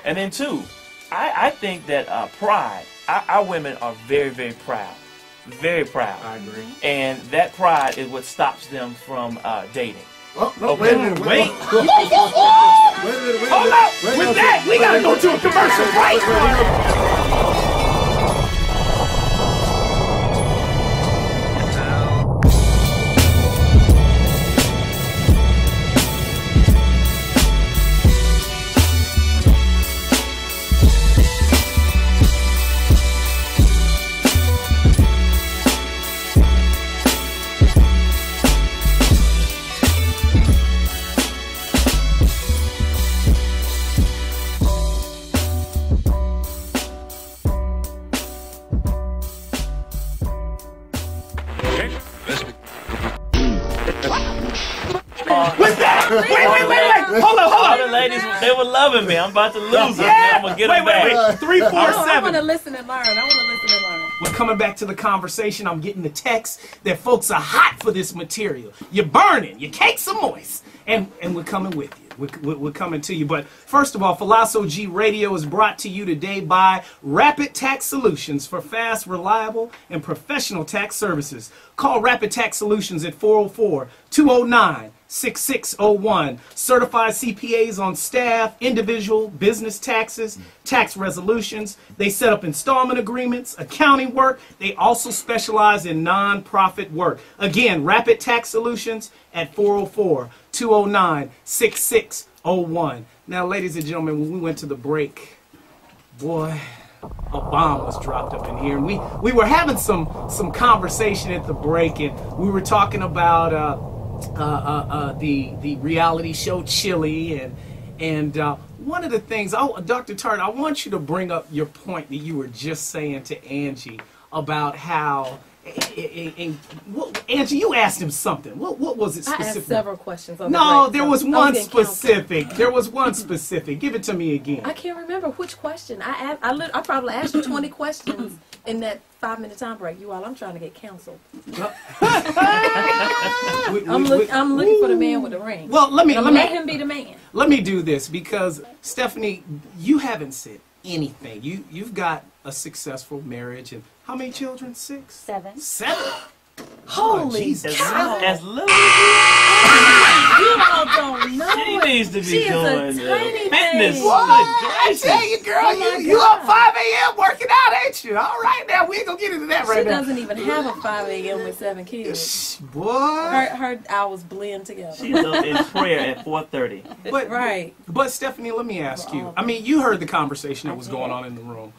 And then two, I think that pride, our women are very, very proud. Very proud. I agree. And that pride is what stops them from dating. Oh, no, Okay. wait a minute. Wait. Hold up. With that, we got to go to a commercial break. Wait. Hold on. The ladies, they were loving me. I'm about to lose them. I'm going to get them back. Wait. 347. I want to listen and learn. We're coming back to the conversation. I'm getting the text that folks are hot for this material. You're burning. Your cakes are moist. And we're coming with you. We're coming to you. But first of all, PhilosoG Radio is brought to you today by Rapid Tax Solutions for fast, reliable, and professional tax services. Call Rapid Tax Solutions at 404-209-6601. Certified CPAs on staff, individual, business taxes, tax resolutions. They set up installment agreements, accounting work. They also specialize in nonprofit work. Again, Rapid Tax Solutions at 404-209-6601. Now, ladies and gentlemen, when we went to the break, boy, a bomb was dropped up in here. And we were having some conversation at the break, and we were talking about the reality show Chili, and one of the things, Dr. Tartt, I want you to bring up your point that you were just saying to Angie about how, Angie, you asked him something. What was it specific? I asked several questions. No, there was one specific. There was one specific. Give it to me again. I can't remember which question. I probably asked you 20 questions in that 5-minute time break. You all, I'm trying to get counseled. I'm looking for the man with the ring. Well, let him be the man. Let me do this, because Stephanie, you haven't said anything. You've got a successful marriage, and how many children? 6? 7. 7. Holy cow! As little You all don't know. she needs to be doing tiny fitness. baby. I tell you, girl, you up 5 a.m. working out, ain't you? All right, now we ain't gonna get into that right now. She doesn't even have a 5 a.m. with 7 kids. Boy, Her hours blend together. She's up in prayer at 4:30. but Right. But Stephanie, let me ask you. I mean, you heard the conversation that was going on in the room.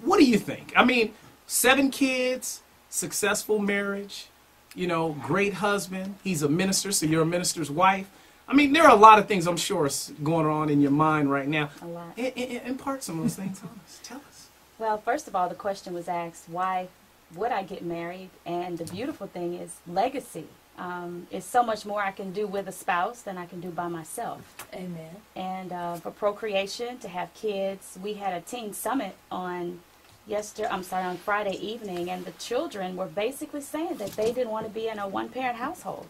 What do you think? I mean, 7 kids, successful marriage, you know, great husband. He's a minister, so you're a minister's wife. I mean, there are a lot of things I'm sure is going on in your mind right now. A lot. Impart some of those things on us. Tell us. Well, first of all, the question was asked, why would I get married? And the beautiful thing is legacy. It's so much more I can do with a spouse than I can do by myself. Amen. And for procreation, to have kids, we had a teen summit on Friday evening, and the children were basically saying that they didn't want to be in a one-parent household,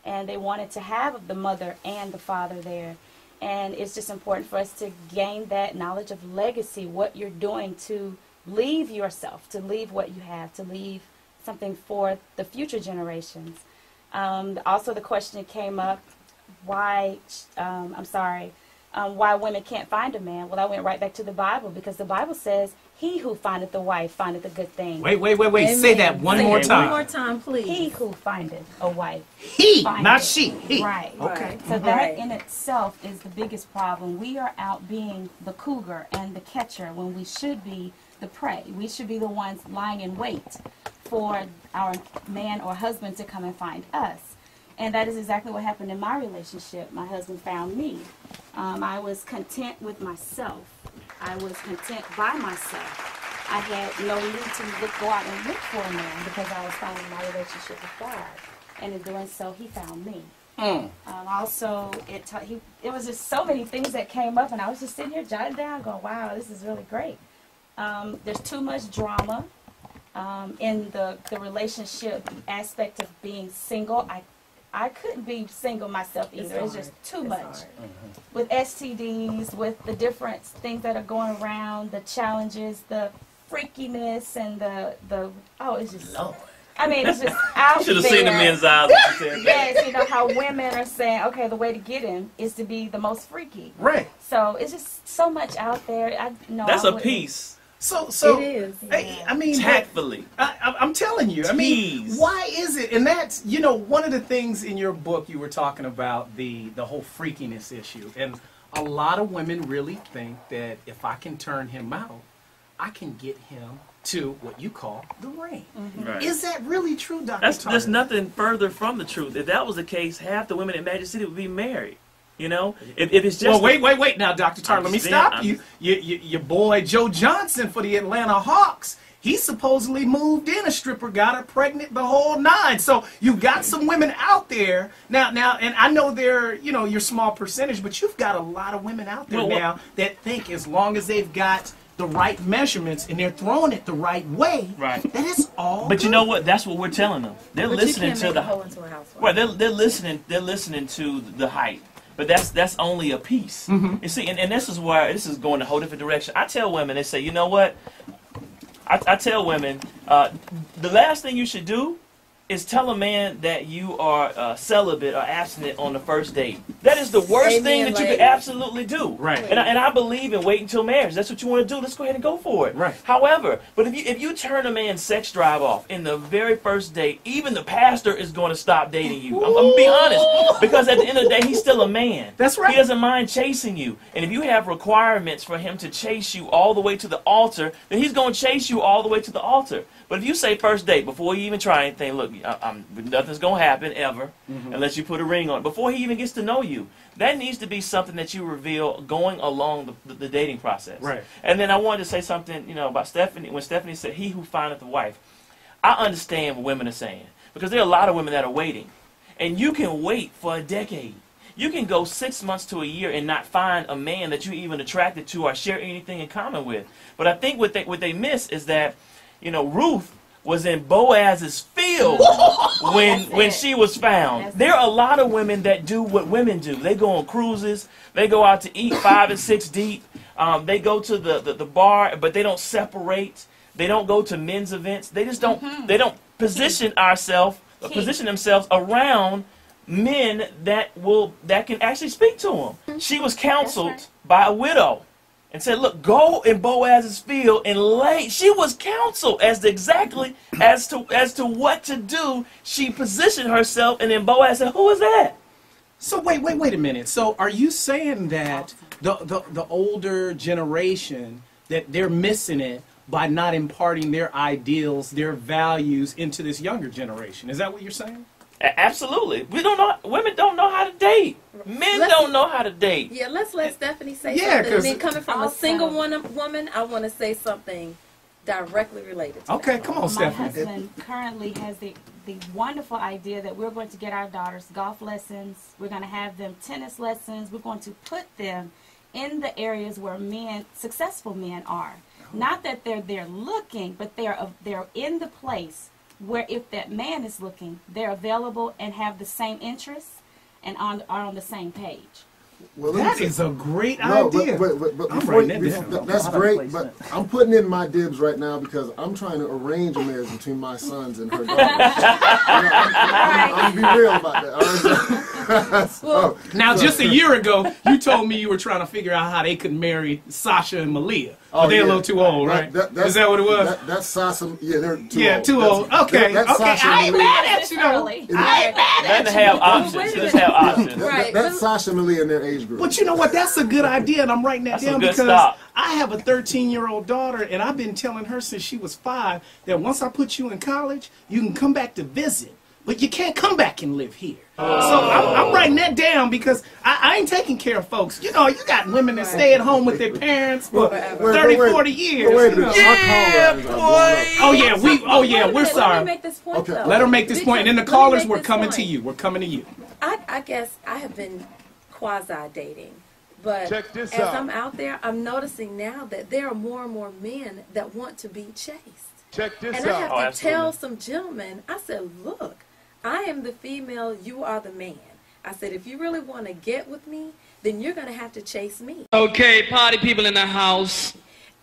and they wanted to have the mother and the father there. And it's just important for us to gain that knowledge of legacy, what you're doing to leave yourself, to leave what you have, to leave something for the future generations. Also, the question came up, why women can't find a man. Well, I went right back to the Bible, because the Bible says, he who findeth a wife findeth a good thing. Wait. Amen. Say that one more time. One more time, please. He who findeth a wife. He, findeth. not she. He. Right. Okay. So that in itself is the biggest problem. We are out being the cougar and the catcher when we should be the prey. We should be the ones lying in wait for our man or husband to come and find us. And that is exactly what happened in my relationship. My husband found me. I was content with myself. I was content by myself. I had no need to go out and look for a man, because I was finding my relationship with God. And in doing so, he found me. Also, it was just so many things that came up, and I was just sitting here jotting down, going, wow, this is really great. There's too much drama in the relationship aspect of being single. I couldn't be single myself either. It's just too much. Hard. With STDs, with the different things that are going around, the challenges, the freakiness, and the it's just. Lord. I mean, it's just out Should have there. seen the men's eyes. When you said that. Yes, you know how women are saying, okay, the way to get him is to be the most freaky. Right. So it's just so much out there. That's a piece. So It is. I mean, Tactfully. I'm telling you. I mean, Tease. why is it? And that's one of the things in your book you were talking about the whole freakiness issue, and a lot of women really think that if I can turn him out, I can get him to what you call the ring. Right. Is that really true, Dr. There's Tartt? nothing further from the truth. If that was the case, half the women in Magic City would be married. You know, if it's just Well, wait. Now, Dr. Tartt, let me stop you. Your boy Joe Johnson for the Atlanta Hawks, he supposedly moved in a stripper, got her pregnant, the whole nine. So you've got some women out there now, and I know they're your small percentage, but you've got a lot of women out there now that think as long as they've got the right measurements and they're throwing it the right way, Right. that is all. But good. you know what? That's what we're telling them. They're But listening you can't to make the a hole into a housewife. Well, they're listening. They're listening to the hype, but that's only a piece. You see, and this is where this is going a whole different direction. I tell women, they say, you know what? I tell women, the last thing you should do is tell a man that you are celibate or abstinent on the first date. That is the worst thing that you could absolutely do. Right. And I believe in wait until marriage. That's what you want to do. Let's go ahead and go for it. Right. However, but if you turn a man's sex drive off in the very first date, even the pastor is going to stop dating you. I'm going to be honest. Because at the end of the day, he's still a man. That's right. He doesn't mind chasing you. And if you have requirements for him to chase you all the way to the altar, then he's going to chase you all the way to the altar. But if you say first date, before you even try anything, look, nothing's going to happen ever unless you put a ring on it. Before he even gets to know you, that needs to be something that you reveal going along the dating process. Right. And then I wanted to say something, about Stephanie. When Stephanie said, he who findeth a wife, I understand what women are saying. Because there are a lot of women that are waiting. And you can wait for a decade. You can go 6 months to a year and not find a man that you're even attracted to or share anything in common with. But I think what they miss is that, Ruth was in Boaz's field when she was found. There are a lot of women that do what women do. They go on cruises. They go out to eat 5 and 6 deep. They go to the bar, but they don't separate. They don't go to men's events. They just don't. They don't position themselves around men that can actually speak to them. She was counseled by a widow. And said, look, go in Boaz's field and lay. She was counseled as to what to do. She positioned herself, and then Boaz said, who is that? So wait a minute. So are you saying that the older generation, that they're missing it by not imparting their ideals, their values into this younger generation? Is that what you're saying? Absolutely. Women don't know how to date. Men don't know how to date. Yeah, let's let Stephanie say Yeah, something. 'cause And then coming from a also- single woman, I want to say something directly related to Okay, that. come on, My Stephanie. husband currently has the wonderful idea that we're going to get our daughters golf lessons. We're going to have them tennis lessons. We're going to put them in the areas where successful men are. Not that they're there looking, but they're in the place where if that man is looking, they're available and have the same interests and are on the same page. Well, That is a great idea. But I'm before writing that down. that's great, but I'm putting in my dibs right now because I'm trying to arrange a marriage between my sons and her daughters. I'm gonna be real about that. All right? Now, just a year ago, you told me you were trying to figure out how they could marry Sasha and Malia. But they're a little too old, right? Is that what it was? That's Sasha. Yeah, they're too old. Yeah, too old. Okay, That's okay. Sasha I ain't Malia. mad at you, though. Early. I ain't mad at Let's you. have options. Let's have options. Right. That's Sasha Malia in their age group. But you know what? That's a good idea, and I'm writing that That's a down good because stop. I have a 13-year-old daughter, and I've been telling her since she was 5 that once I put you in college, you can come back to visit, but you can't come back and live here. So I'm writing that down because I ain't taking care of folks. You got women that stay at home with their parents for 30, 40 years. Wait a minute. Yeah, Our callers are boy. blowing up. We're Let sorry. me make this point, Okay. though. Let her make this point, and then the Because- callers, let me we're make this coming to point. you. We're coming to you. I guess I have been quasi-dating. But Check this as out. I'm out there, I'm noticing now that there are more and more men that want to be chased. Check this And I out. have Oh, to absolutely. tell some gentlemen, I said, look, I am the female, you are the man. I said, if you really want to get with me, then you're going to have to chase me. Okay, party people in the house.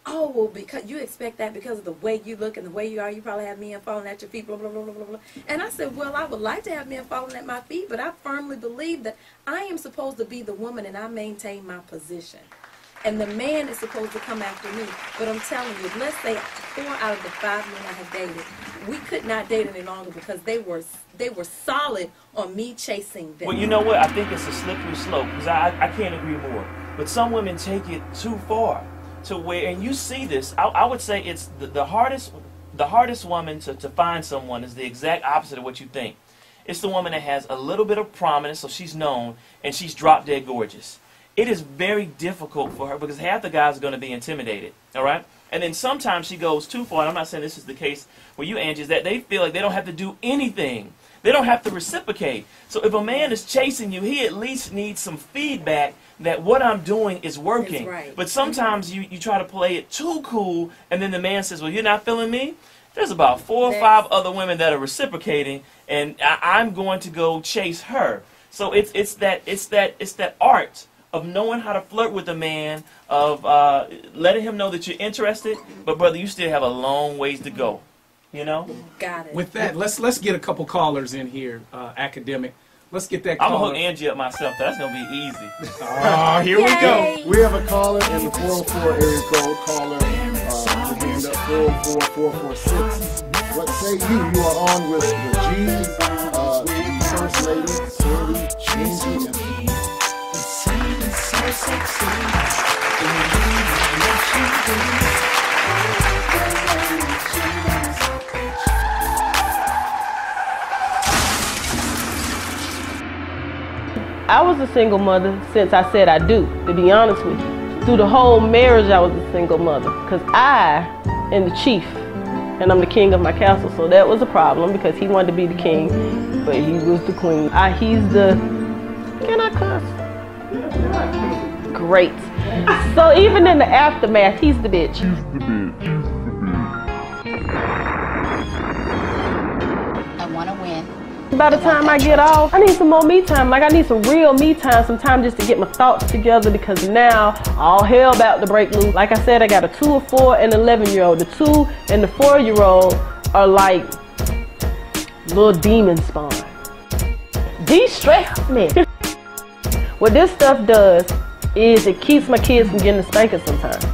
Oh, well, because you expect that because of the way you look and the way you are, you probably have men falling at your feet, blah, blah, blah, blah, blah, blah. And I said, well, I would like to have men falling at my feet, but I firmly believe that I am supposed to be the woman and I maintain my position. And the man is supposed to come after me. But I'm telling you, let's say 4 out of the 5 men I have dated, we could not date any longer because they were solid on me chasing them. Well, you know what? I think it's a slippery slope because I can't agree more. But some women take it too far to where, and you see this, I would say it's the hardest woman to find someone is the exact opposite of what you think. It's the woman that has a little bit of prominence, so she's known, and she's drop dead gorgeous. It is very difficult for her because half the guys are going to be intimidated, all right? And then sometimes she goes too far, and I'm not saying this is the case for you, Angie, is that they feel like they don't have to do anything. They don't have to reciprocate. So if a man is chasing you, he at least needs some feedback that what I'm doing is working. That's right. But sometimes you try to play it too cool, and then the man says, well, you're not feeling me? There's about 4 or 5 other women that are reciprocating, and I'm going to go chase her. So it's that art of knowing how to flirt with a man, of letting him know that you're interested, but brother, you still have a long ways to go. You know? Got it. With that, let's get a couple callers in here, academic. Let's get that I'm caller. gonna hook Angie up myself. That's gonna be easy. Oh, here we go. We have a caller in the 404 area code. Caller, your hand up 404-446. What say you? You are on with the G, the First Lady, Sandy, Angie, and I was a single mother since I said I do, to be honest with you. Through the whole marriage, I was a single mother because I am the chief and I'm the king of my castle. So that was a problem because he wanted to be the king, but he was the queen. He's the, can I cuss? Great. So even in the aftermath, he's the bitch. I want to win. By the time I get off, I need some more me time. Like I need some real me time, some time just to get my thoughts together because now all hell about to break loose. Like I said, I got a 2, a 4, and 11-year-old. The 2 and the 4-year-old are like little demon spawn. De-stress me. What this stuff does is it keeps my kids from getting a spanking sometimes.